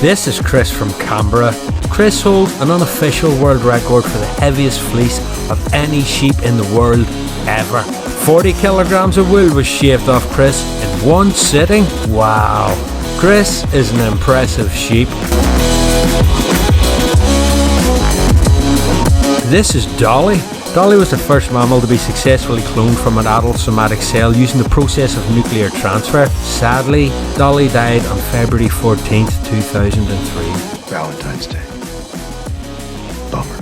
This is Chris from Canberra. Chris holds an unofficial world record for the heaviest fleece of any sheep in the world ever. 40 kilograms of wool was shaved off Chris in one sitting. Wow. Chris is an impressive sheep. This is Dolly. Dolly was the first mammal to be successfully cloned from an adult somatic cell using the process of nuclear transfer. Sadly, Dolly died on February 14th, 2003. Valentine's Day. Bummer.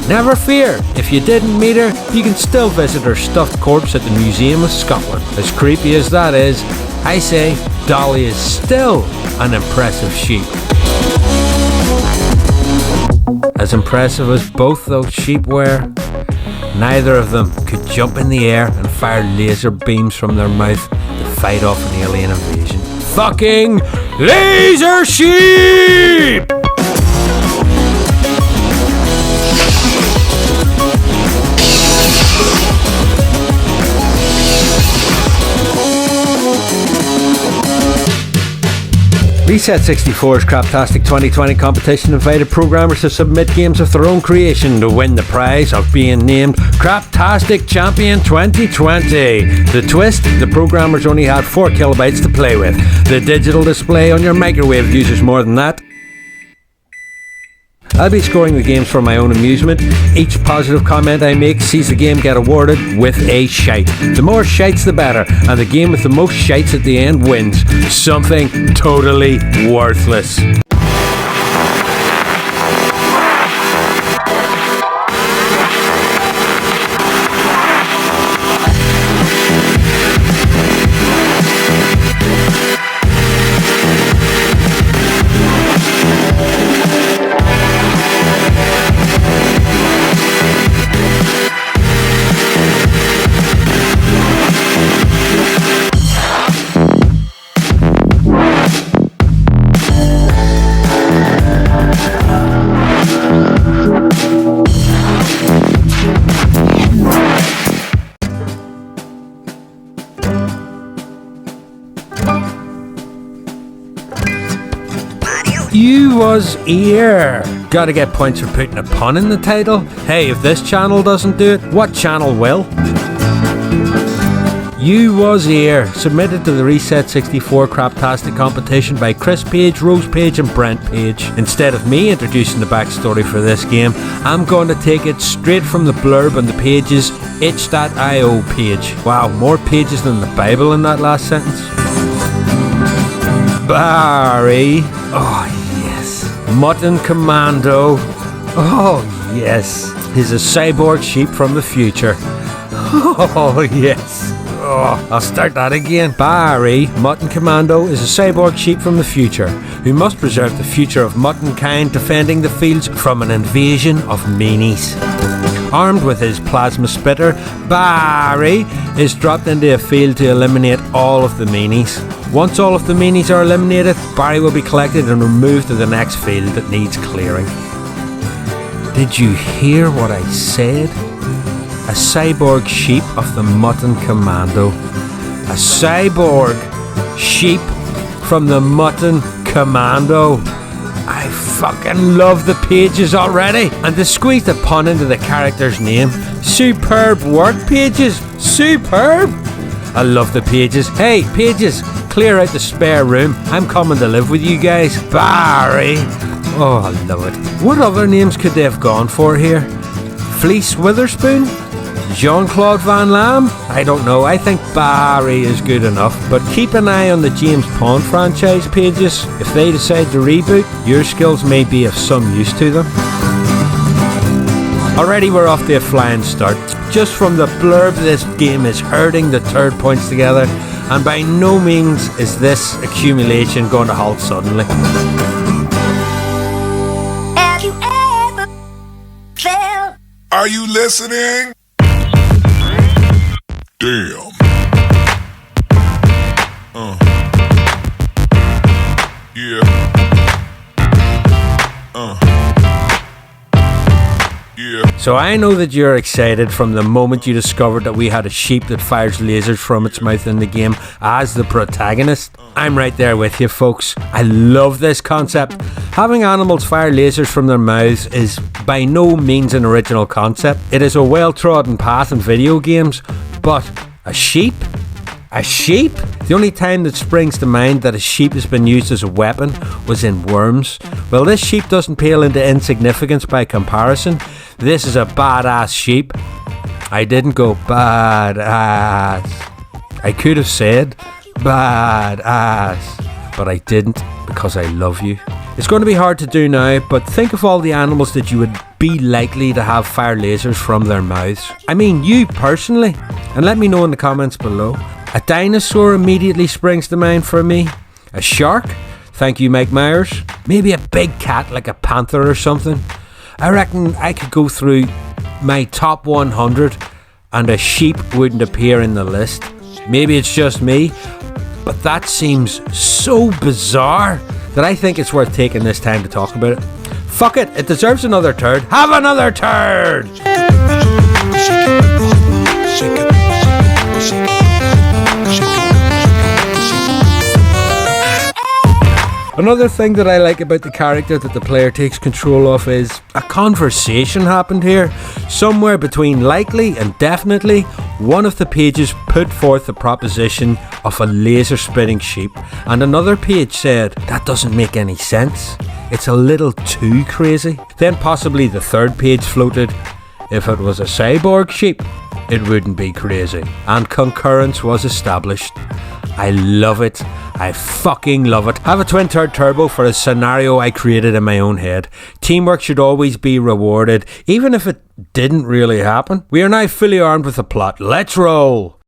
Never fear, if you didn't meet her, you can still visit her stuffed corpse at the Museum of Scotland. As creepy as that is, I say Dolly is still an impressive sheep. As impressive as both those sheep were, neither of them could jump in the air and fire laser beams from their mouth to fight off an alien invasion. Fucking laser sheep! Reset 64's Craptastic 2020 competition invited programmers to submit games of their own creation to win the prize of being named Craptastic Champion 2020. The twist, the programmers only had 4 kilobytes to play with. The digital display on your microwave uses more than that. I'll be scoring the games for my own amusement. Each positive comment I make sees the game get awarded with a shite. The more shites the better, and the game with the most shites at the end wins. Something totally worthless. You was here. Gotta get points for putting a pun in the title. Hey, if this channel doesn't do it, what channel will? You was here. Submitted to the Reset 64 Craptastic competition by Chris Page, Rose Page and Brent Page. Instead of me introducing the backstory for this game, I'm going to take it straight from the blurb on the page's itch.io page. Wow, more pages than the Bible in that last sentence. Barry. Oh yes. Mutton Commando. Oh yes. He's a cyborg sheep from the future. Oh yes. Oh, I'll start that again. Barry, Mutton Commando, is a cyborg sheep from the future who must preserve the future of mutton kind, defending the fields from an invasion of meanies. Armed with his plasma spitter, Barry is dropped into a field to eliminate all of the meanies. Once all of the meanies are eliminated, Barry will be collected and removed to the next field that needs clearing. Did you hear what I said? A cyborg sheep of the Mutton Commando. A cyborg sheep from the Mutton Commando. I fucking love the pages already. And to squeeze the pun into the character's name. Superb work, Pages. Superb. I love the pages. Hey, Pages, clear out the spare room. I'm coming to live with you guys. Barry. Oh, I love it. What other names could they have gone for here? Fleece Witherspoon? Jean-Claude Van Damme? I don't know, I think Barry is good enough, but keep an eye on the James Bond franchise, Pages. If they decide to reboot, your skills may be of some use to them. Already we're off to a flying start. Just from the blurb, this game is herding the turd points together, and by no means is this accumulation going to halt suddenly. Have you ever felt? Are you listening? Damn. Yeah. Yeah. So I know that you're excited from the moment you discovered that we had a sheep that fires lasers from its mouth in the game as the protagonist. I'm right there with you, folks. I love this concept. Having animals fire lasers from their mouths is by no means an original concept. It is a well-trodden path in video games, but a sheep? A sheep? The only time that springs to mind that a sheep has been used as a weapon was in Worms. Well, this sheep doesn't pale into insignificance by comparison. This is a badass sheep. I didn't go badass. I could have said badass, but I didn't because I love you. It's going to be hard to do now, but think of all the animals that you would be likely to have fire lasers from their mouths. I mean, you personally. And let me know in the comments below. A dinosaur immediately springs to mind for me. A shark? Thank you, Mike Myers. Maybe a big cat like a panther or something. I reckon I could go through my top 100 and a sheep wouldn't appear in the list. Maybe it's just me, but that seems so bizarre that I think it's worth taking this time to talk about it. Fuck it, it deserves another turd. Have another turd! Another thing that I like about the character that the player takes control of is a conversation happened here. Somewhere between likely and definitely, one of the pages put forth the proposition of a laser spitting sheep, and another page said, that doesn't make any sense. It's a little too crazy. Then possibly the third page floated, if it was a cyborg sheep, it wouldn't be crazy. And concurrence was established. I love it. I fucking love it. Have a twin turd turbo for a scenario I created in my own head. Teamwork should always be rewarded, even if it didn't really happen. We are now fully armed with a plot. Let's roll!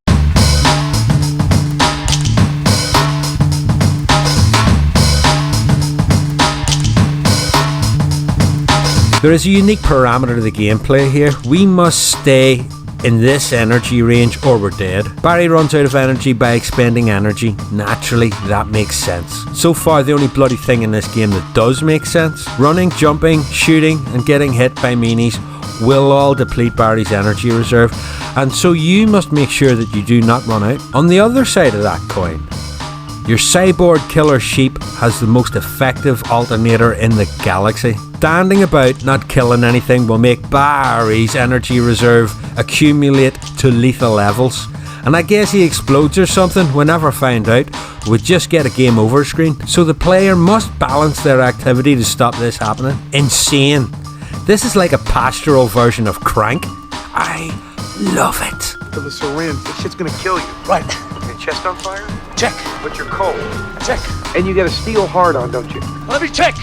There is a unique parameter to the gameplay here. We must stay in this energy range or we're dead. Barry runs out of energy by expending energy. Naturally, that makes sense. So far, the only bloody thing in this game that does make sense. Running, jumping, shooting and getting hit by meanies will all deplete Barry's energy reserve, and so you must make sure that you do not run out. On the other side of that coin, your cyborg killer sheep has the most effective alternator in the galaxy. Standing about not killing anything will make Barry's energy reserve accumulate to lethal levels. And I guess he explodes or something, we'll never find out. We'll just get a game over screen. So the player must balance their activity to stop this happening. Insane. This is like a pastoral version of Crank. I love it. Fill the syringe. This shit's gonna kill you. Right. Your chest on fire? Check. But you're cold. Check. And you got a steel hard on, don't you? Let me check.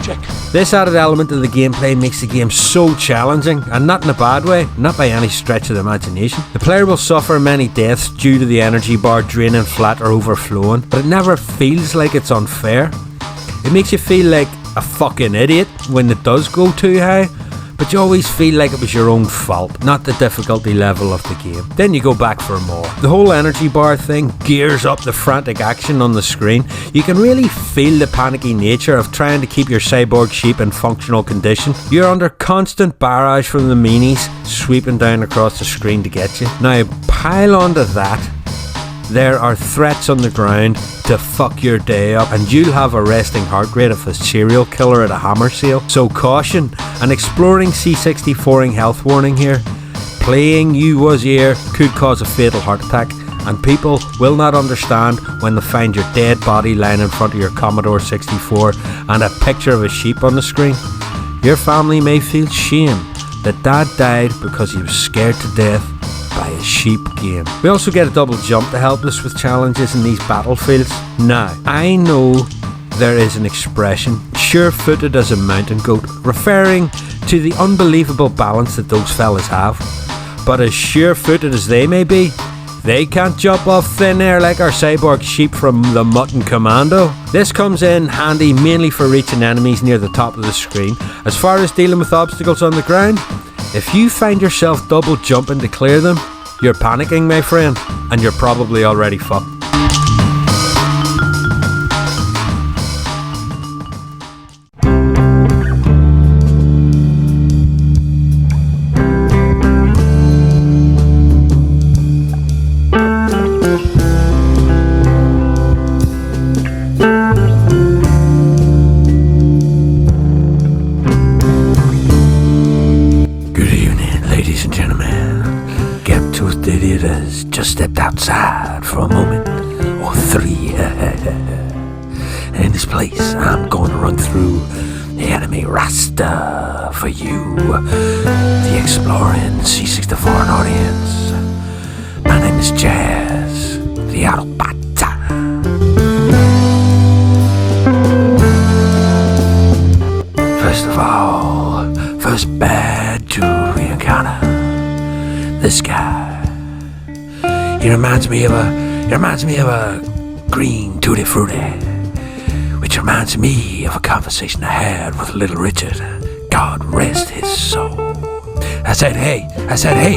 Check. This added element of the gameplay makes the game so challenging, and not in a bad way, not by any stretch of the imagination. The player will suffer many deaths due to the energy bar draining flat or overflowing, but it never feels like it's unfair. It makes you feel like a fucking idiot when it does go too high, but you always feel like it was your own fault, not the difficulty level of the game. Then you go back for more. The whole energy bar thing gears up the frantic action on the screen. You can really feel the panicky nature of trying to keep your cyborg sheep in functional condition. You're under constant barrage from the meanies sweeping down across the screen to get you. Now pile onto that, there are threats on the ground to fuck your day up, and you'll have a resting heart rate of a serial killer at a hammer sale. So caution, an exploring C64ing health warning here. Playing you was here could cause a fatal heart attack, and people will not understand when they find your dead body lying in front of your Commodore 64 and a picture of a sheep on the screen. Your family may feel shame that dad died because he was scared to death by a sheep game. We also get a double jump to help us with challenges in these battlefields. Now, I know there is an expression, sure-footed as a mountain goat, referring to the unbelievable balance that those fellas have. But as sure-footed as they may be, they can't jump off thin air like our cyborg sheep from the Mutton Commando. This comes in handy mainly for reaching enemies near the top of the screen. As far as dealing with obstacles on the ground, if you find yourself double jumping to clear them, you're panicking, my friend, and you're probably already fucked. gap-toothed idiot has just stepped outside for a moment or three. In this place, I'm going to run through the enemy roster for you, the exploring C64ing audience. My name is Jazz, the Autobot. First of all, first bad dude we encounter. This guy. He reminds me of a green tutti frutti, which reminds me of a conversation I had with Little Richard. God rest his soul. I said, hey,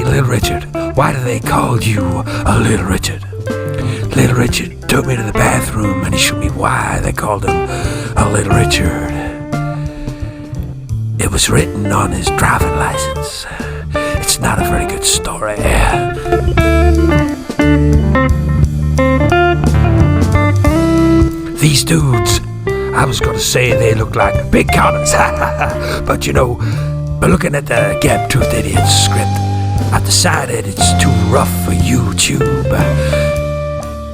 Little Richard, why do they call you a Little Richard? Little Richard took me to the bathroom and he showed me why they called him a Little Richard. It was written on his driving license. It's not a very good story. These dudes, I was going to say they look like big cannons, but by looking at the gap-toothed idiot's script, I've decided it's too rough for YouTube.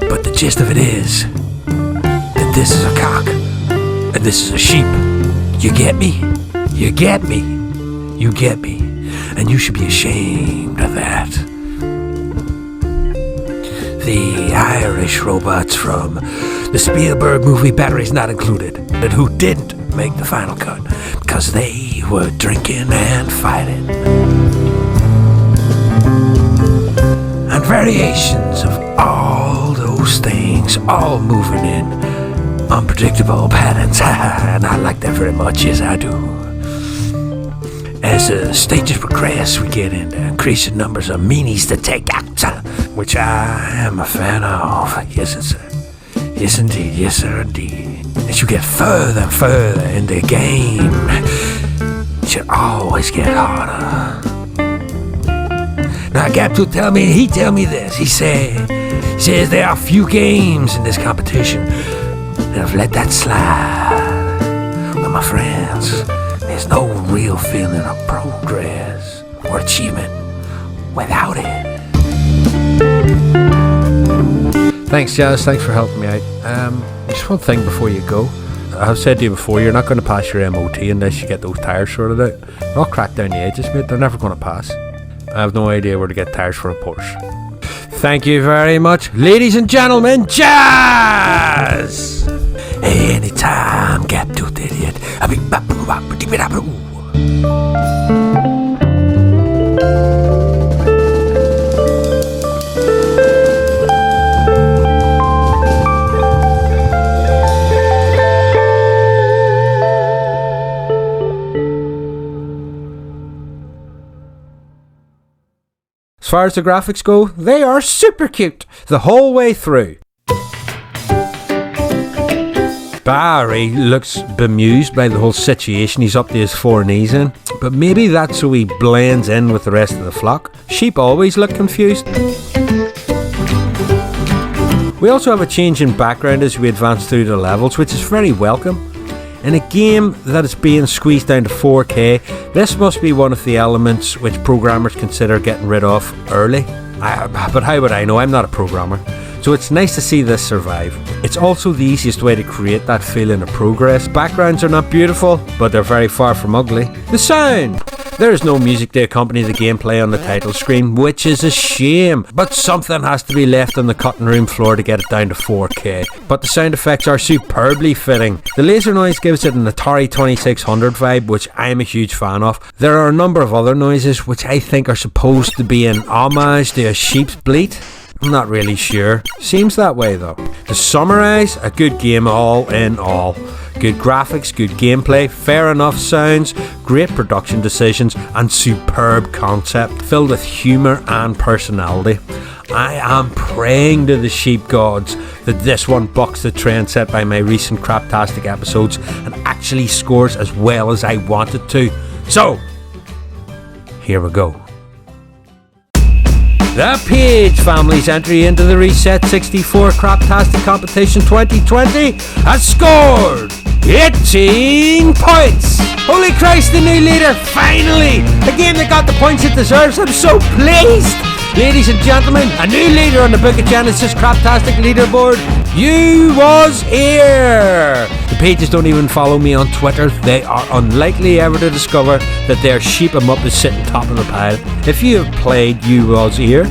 But the gist of it is that this is a cock and this is a sheep. You get me? You get me? You get me? And you should be ashamed of that. The Irish robots from the Spielberg movie Batteries Not Included, and who didn't make the final cut because they were drinking and fighting. And variations of all those things, all moving in unpredictable patterns. And I like that very much, yes I do. As the stages progress, we get into increasing numbers of meanies to take out, which I am a fan of. Yes, sir. Yes, indeed. Yes, sir, indeed. As you get further and further into the game, it should always get harder. Now, Gaptooth tell me this. He says there are few games in this competition that have let that slide. Well, my friends, there's no real feeling of progress or achievement without it. Thanks, Jazz. Thanks for helping me out. Just one thing before you go. I've said to you before, you're not going to pass your MOT unless you get those tires sorted out. They're all cracked down the edges, mate. They're never going to pass. I have no idea where to get tires for a Porsche. Thank you very much, ladies and gentlemen. Jazz! Anytime, gap-toothed idiot. As far as the graphics go, they are super cute the whole way through. Barry looks bemused by the whole situation. He's up to his four knees in, but maybe that's so he blends in with the rest of the flock. Sheep always look confused. We also have a change in background as we advance through the levels, which is very welcome. In a game that is being squeezed down to 4K, this must be one of the elements which programmers consider getting rid of early. But how would I know? I'm not a programmer. So it's nice to see this survive. It's also the easiest way to create that feeling of progress. Backgrounds are not beautiful, but they're very far from ugly. The sound! There is no music to accompany the gameplay on the title screen, which is a shame. But something has to be left on the cutting room floor to get it down to 4K. But the sound effects are superbly fitting. The laser noise gives it an Atari 2600 vibe, which I'm a huge fan of. There are a number of other noises which I think are supposed to be an homage to a sheep's bleat. I'm not really sure. Seems that way though. To summarise, a good game all in all. Good graphics, good gameplay, fair enough sounds, great production decisions, and superb concept, filled with humour and personality. I am praying to the sheep gods that this one bucks the trend set by my recent Craptastic episodes and actually scores as well as I want it to. So, here we go. The Page family's entry into the Reset 64 Craptastic Competition 2020 has scored 18 points! Holy Christ, the new leader, finally! A game that got the points it deserves, I'm so pleased! Ladies and gentlemen, a new leader on the Book of Genesis Craptastic leaderboard. You was here. The pages don't even follow me on Twitter. They are unlikely ever to discover that their sheep 'em up is sitting top of the pile. If you have played You Was Here,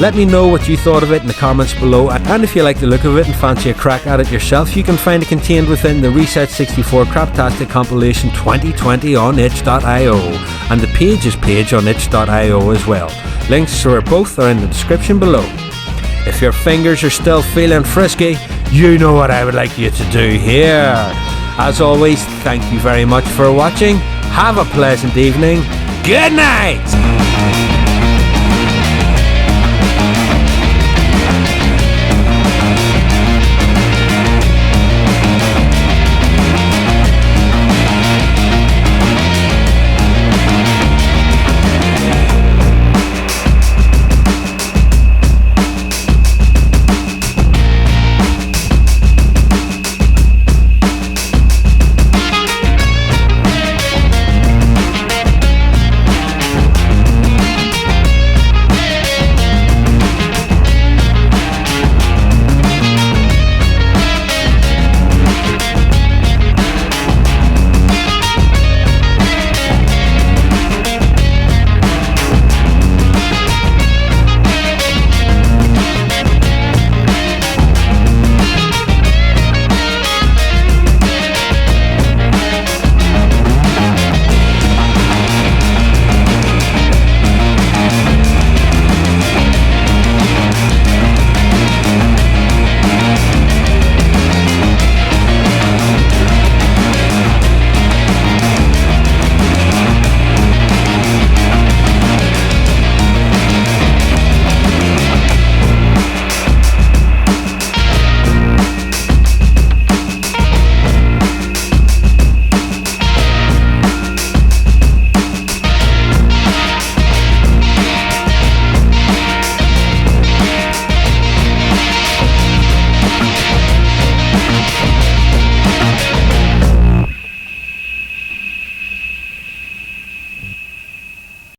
let me know what you thought of it in the comments below, and if you like the look of it and fancy a crack at it yourself, you can find it contained within the Reset 64 Craptastic compilation 2020 on itch.io, and the pages page on itch.io as well. Links to both are in the description below. If your fingers are still feeling frisky, you know what I would like you to do here. As always, thank you very much for watching. Have a pleasant evening. Good night!